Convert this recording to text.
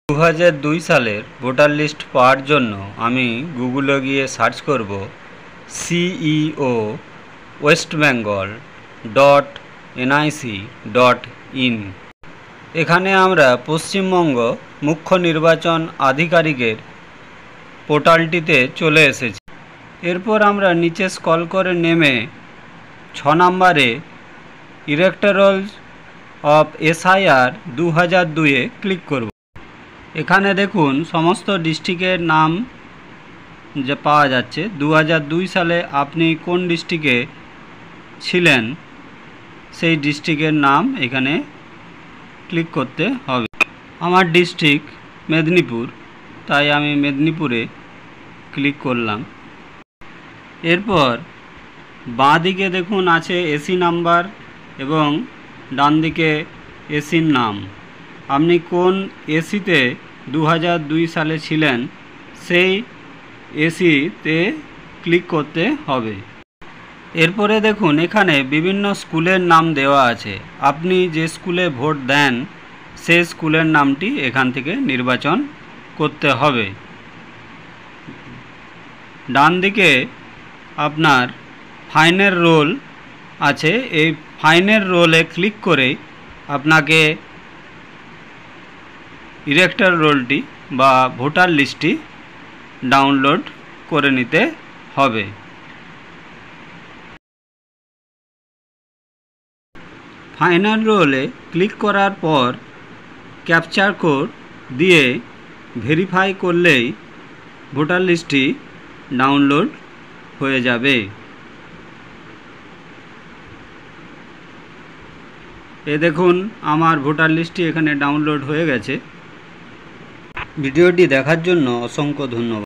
2002 সালের voter list পাওয়ার জন্য আমি গুগলে গিয়ে সার্চ করব CEO westbengal.nic.in। এখানে আমরা পশ্চিমবঙ্গ মুখ্য নির্বাচন আধিকারিকের পোর্টালটিতে চলে এসেছি। এরপর আমরা নিচে স্ক্রল করে নেমে 6 নম্বরে ইলেক্টোরাল অফ SIR 2002-এ ক্লিক করব। এখানে দেখুন সমস্ত ডিস্ট্রিক্টের নাম যে পাওয়া যাচ্ছে। 2002 সালে আপনি কোন ডিস্ট্রিক্টে ছিলেন সেই ডিস্ট্রিক্টের নাম এখানে ক্লিক করতে হবে। আমার ডিস্ট্রিক্ট মেদিনীপুর, তাই আমি মেদিনীপুরে ক্লিক করলাম। এরপর বাঁ দিকে দেখুন আছে এসি নাম্বার এবং ডান দিকে এসির নাম। আপনি কোন এসিতে 2002 সালে ছিলেন সেই এসিতে ক্লিক করতে হবে। এরপরে দেখুন এখানে বিভিন্ন স্কুলের নাম দেওয়া আছে। আপনি যে স্কুলে ভোট দেন সেই স্কুলের নামটি এখান থেকে নির্বাচন করতে হবে। ডান দিকে আপনার ফাইনের রোল আছে। এই ফাইনের রোলে ক্লিক করে আপনাকে ইলেক্টর রোলটি বা ভোটার লিস্টটি ডাউনলোড করে নিতে হবে। ফাইনাল রোলে ক্লিক করার পর ক্যাপচার কোড দিয়ে ভেরিফাই করলেই ভোটার লিস্টটি ডাউনলোড হয়ে যাবে। এ দেখুন আমার ভোটার লিস্টটি এখানে ডাউনলোড হয়ে গেছে। ভিডিওটি দেখার জন্য অসংখ্য ধন্যবাদ।